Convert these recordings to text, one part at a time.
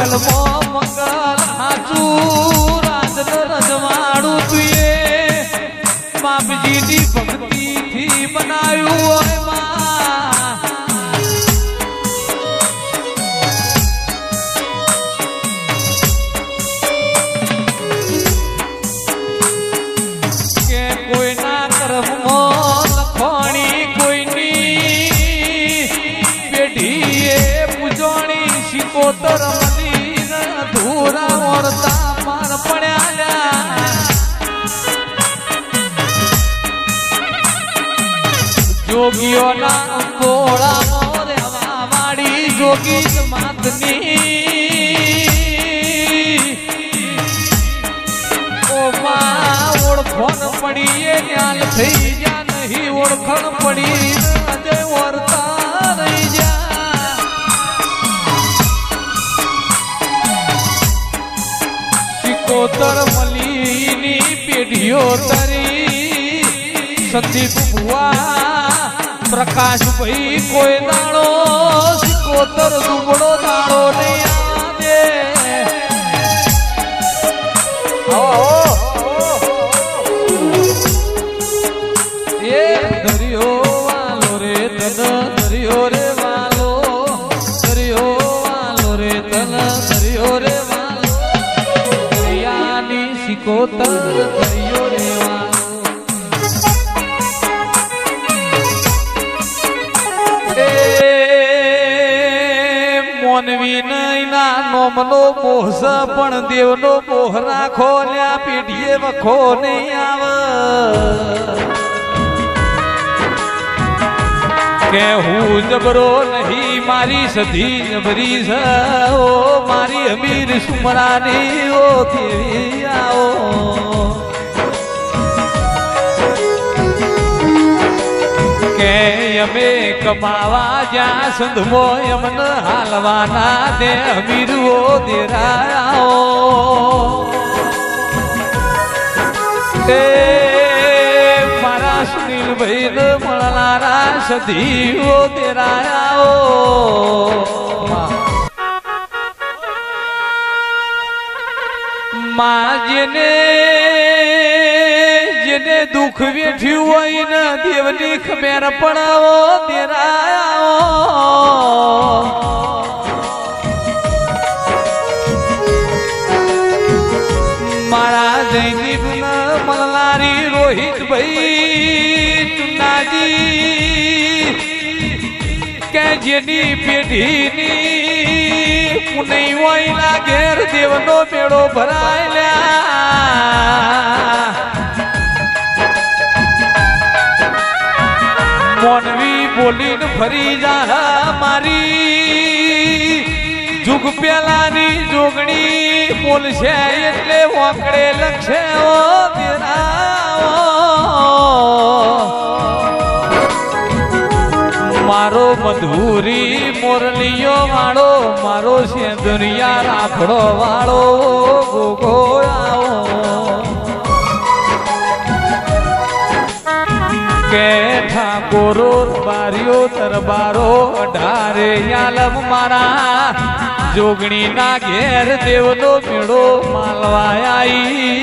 મંગલ હાચું રાજ રજવાડું તુએ બાપજીની ભક્તિથી બનાવ્યું હોય માં કે કોઈના કર્મમાં લખોણી કોઈની પેઢીએ પૂજોણી શિકોતર ધૂરા મોરતા પાર પડ્યા જોગીઓના અંગોળા રેવા વાળી જોગી માતની ઓમાં ઓળખણ પડીએ ન્યાલ થઈ જા નહીં ઓળખણ પડી જય વર્તા રહી જા કોતર મલીની પેઢીઓ તરી સંદીપ ભુવા પ્રકાશભાઈ કોઈ દાડો કોતર દુબળો દાડો નહીં આવે એ દરિયો વાલો રે તન દરિયો રે વાલો દરિયો વાલો રે તન દરિયો રે કોતર દરિયો રેવાનો એ મોનવી નૈના નોમનો મોહ પણ દેવનો મોહ રાખો લ્યા પીઢીએ વખો નહીં આવે કે હું જબરો નહીં મારી સધી જબરી છે ઓ મારી અમીર સુમરાની ઓ તેરી આવો કે અમે કમાવા જ્યાં સંધમો અમને હાલવાના દે અમીર ઓ દેરાઓ સુનિલ ભાઈ ને મળનારા સદીઓ તેરાયા માં જેને દુઃખ વેઠ્યું હોય ને દેવની ખમેર પડાવો તેરાયા મારા જયદીપ ને મળનારી રોહિત ભાઈ ચુનાજી કે જેની પેઢીની પુનઈ હોય ઘેર દેવનો મેળો ભરાયેલા મોનવી બોલીને ફરી જા મારી જુગ પેલાની જોગણી બોલશે એટલે વાંકડે લખશે ઓ મારો મધુરી મોરલીઓ વાળો મારો સેંદુરિયા રાખડો વાળો ગોગો આવો કે ઠાકોરો બારીઓ દરબારો અઢારે યાલમ મારા જોગણી ના ઘેર દેવનો મેળો માલવાઈ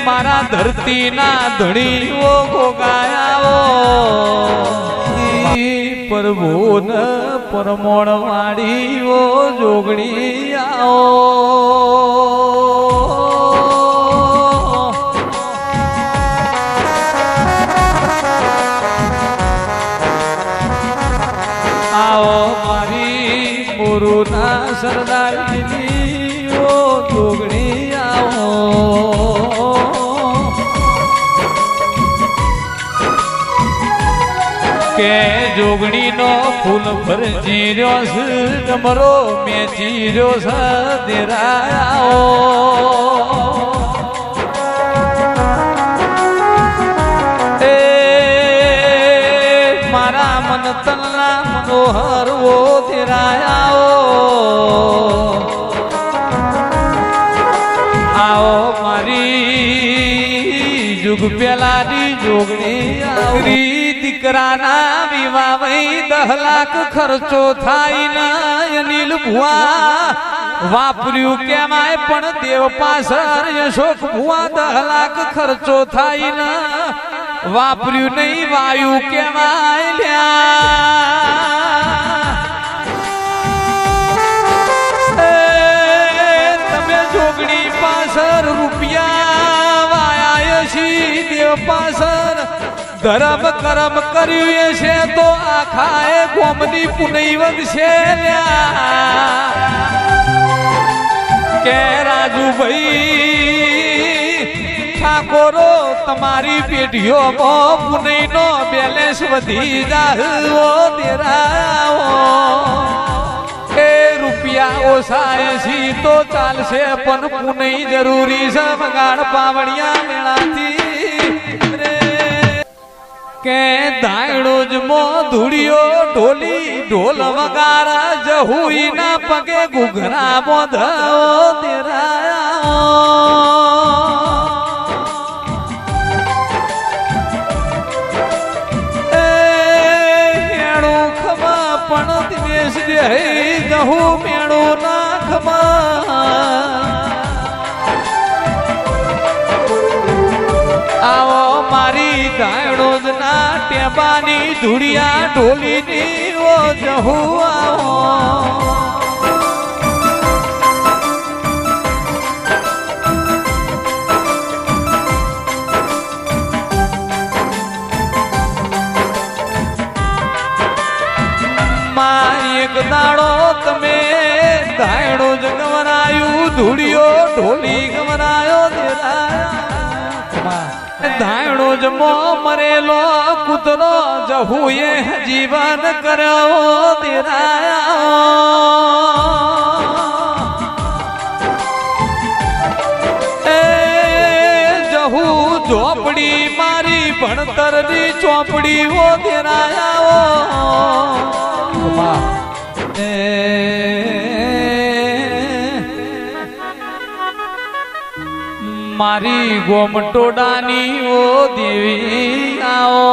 મારા ધરતી ના ધણીઓ ગોગાયાઓ પ્રભુ ન પરમોણ વાળીઓ જોગણી આવો મારી મોરુના સરદારીઓ જોગણી આવો કે જોગણી નો ફૂલ પર જીર્યો છે ડમરો મેં જીર્યો છે દેરાયો એ મારા મન તનના મનોહર વો દેરાયો આવો મારી જુગ પેલાની જોગણી આવરી દીકરાના વિવાહ 10 લાખ ખર્ચો થાય ના અનિલ ભુવા વાપર્યું કેમાય પણ દેવ પાછળ અશોક ભુવા 10 લાખ ખર્ચો થાય ના વાપર્યું નહીં વાયુ કેમાય લ્યા તમે જોગણી પાછળ રૂપિયા વાયા છી દેવ પાછળ ધર્મ કરમ કર્યું છે તો આખા ગોમની પુનઈ વગશે કે રાજુભાઈ ઠાકોરો તમારી પેઢીઓમાં પુનઈ નો બેલેન્સ વધી જાહો તેરાઓ એ રૂપિયા ઓછાય છી તો ચાલશે પણ પુનઈ જરૂરી છે વગાડ પાવડિયા મેળાથી કે દાયડો જ મો ધૂળિયો ઢોલી ઢોલ વગારા જહુઈ ના પગે ઘુઘરા બોધો તેરા હેણું ખમા પણ દિવેશ દે જહુ મેળો ના ખમા આવો મારી ગાયડો જ ના ટેબાની ધૂળિયા ઢોલીની ઓ જહુ આવો એક દાડો તમે ગાયડો જ ગવરાયું ધૂળિયો ઢોલી ગવરાયો ધાયણો જમો મરેલો કૂતરો જહુએ જીવન કર્યો તેરા જહુ ઝોપડી મારી ભણતરની ચોપડી ઓ તેરાયા મારી ગોમટોડાની ઓ દેવી આવો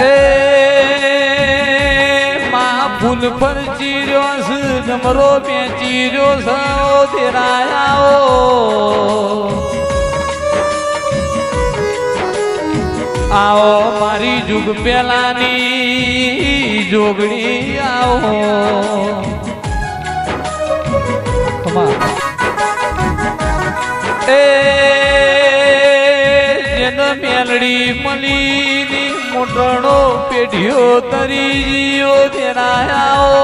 એ મા ફૂલ પર ચીર્યો છે જમરો બે ચીર્યો છે ઓ તેરાયા આવો મારી જુગ પેલાની જોગણી આવો એ જેન મેલડી મલીની મોટણો પેઢીઓ તરીઓ તેના આવો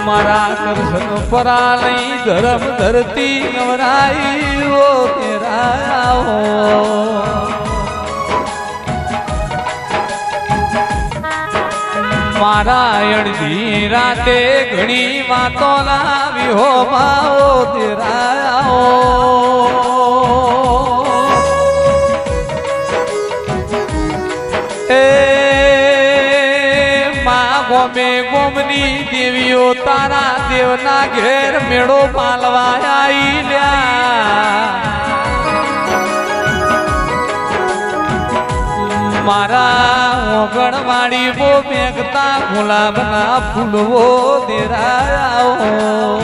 મારા દર્શન પરા લઈ ધરમ ધરતી ગવરાઈ ઓ તેરા મારા અડધી રાતે ઘણી વાતો લાવી હો માઓ તેરા ગોમે ગોમની દેવીઓ તારા દેવના ઘેર મેળો પાલવા આવી લ્યા મારા ઓગણવાડી બો મેઘતા ગુલાબના ફૂલવો દેરાયા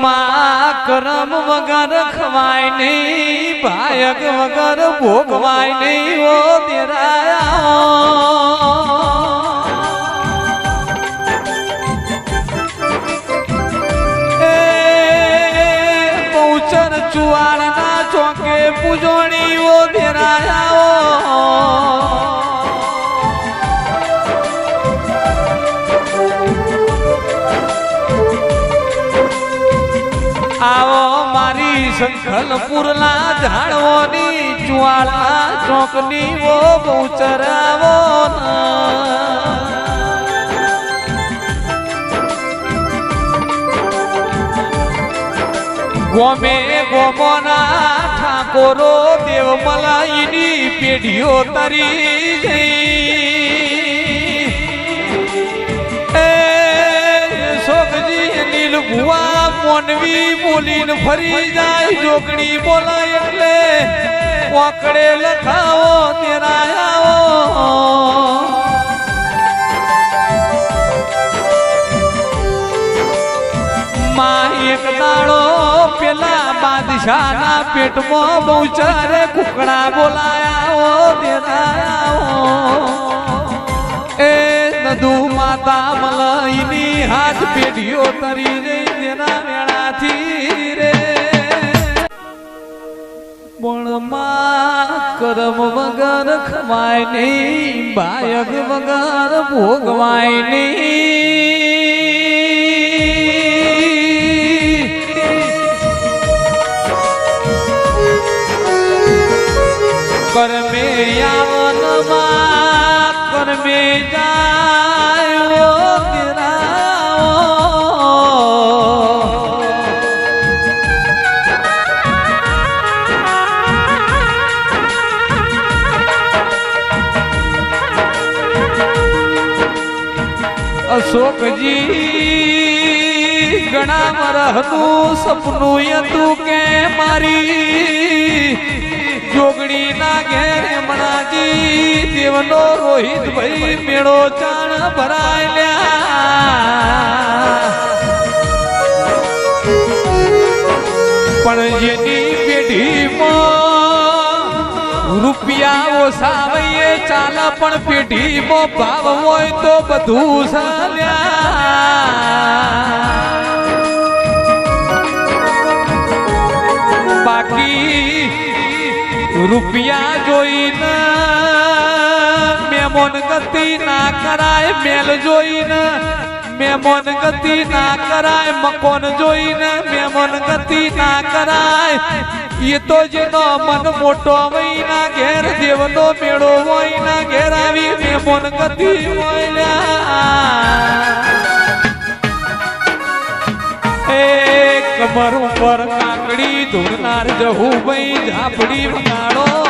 માં કરમ વગર ખવાય નહીં ભાયક વગર ભોગવાય નહીં ઓ દેરાયા ચુવાડના ચોકે પૂજોણીઓ ધેરાયા આવો મારી સંખલપુરના ઝાડવોની ચુવાડા ચોકની ઓ બહુચરાવો ગોમે ગોમોના ઠાકોરો દેવમલાઈની પેઢીઓ તરી જઈ ભુવા મોનવી બોલીને ફરી જાય જોગણી બોલાય એટલે વાકડે લખાવો તેરા આવો માં એક દાડો પેલા બાદશાહના પેટમાં બહુ ચારે કુકડા બોલાયા તેરા આવો એ નદુ માતા મલાઈની હાથ પેઢીઓ તરી જઈ તેના વેળાથી રે પણ માં કરમ વગર ખવાય નહીં બાયગ વગર ભોગવાય નહીં કરમે યાવન માં કરમે જાય અશોકજી ઘણા મરહનું સપનું હતું કે મારી જોગણી ના ઘેર મણાજી દેવનો રોહિત ભાઈ મેળો ચાણ ભરાયલ્યા પણ જેની પેઢીમાં રૂપિયા ઓછા વયે ચાલા પણ પેઢીમાં ભાવ હોય તો બધું ચાલ્યા બાકી રૂપિયા જોઈને મેમોન ગતિ ના કરાય મેલ જોઈને મેમોન ગતિ ના કરાય મકોન જોઈને મેમોન ગતિ ના કરાય એ તો જેનો મન મોટો વહીના ઘેર દેવનો મેળો વહીના ઘેર આવી મેમોન ગતિ હોય એ કમર ઉપર કાકડી ધૂળનાર જહુ ભાઈ ઝાપડી વગાડો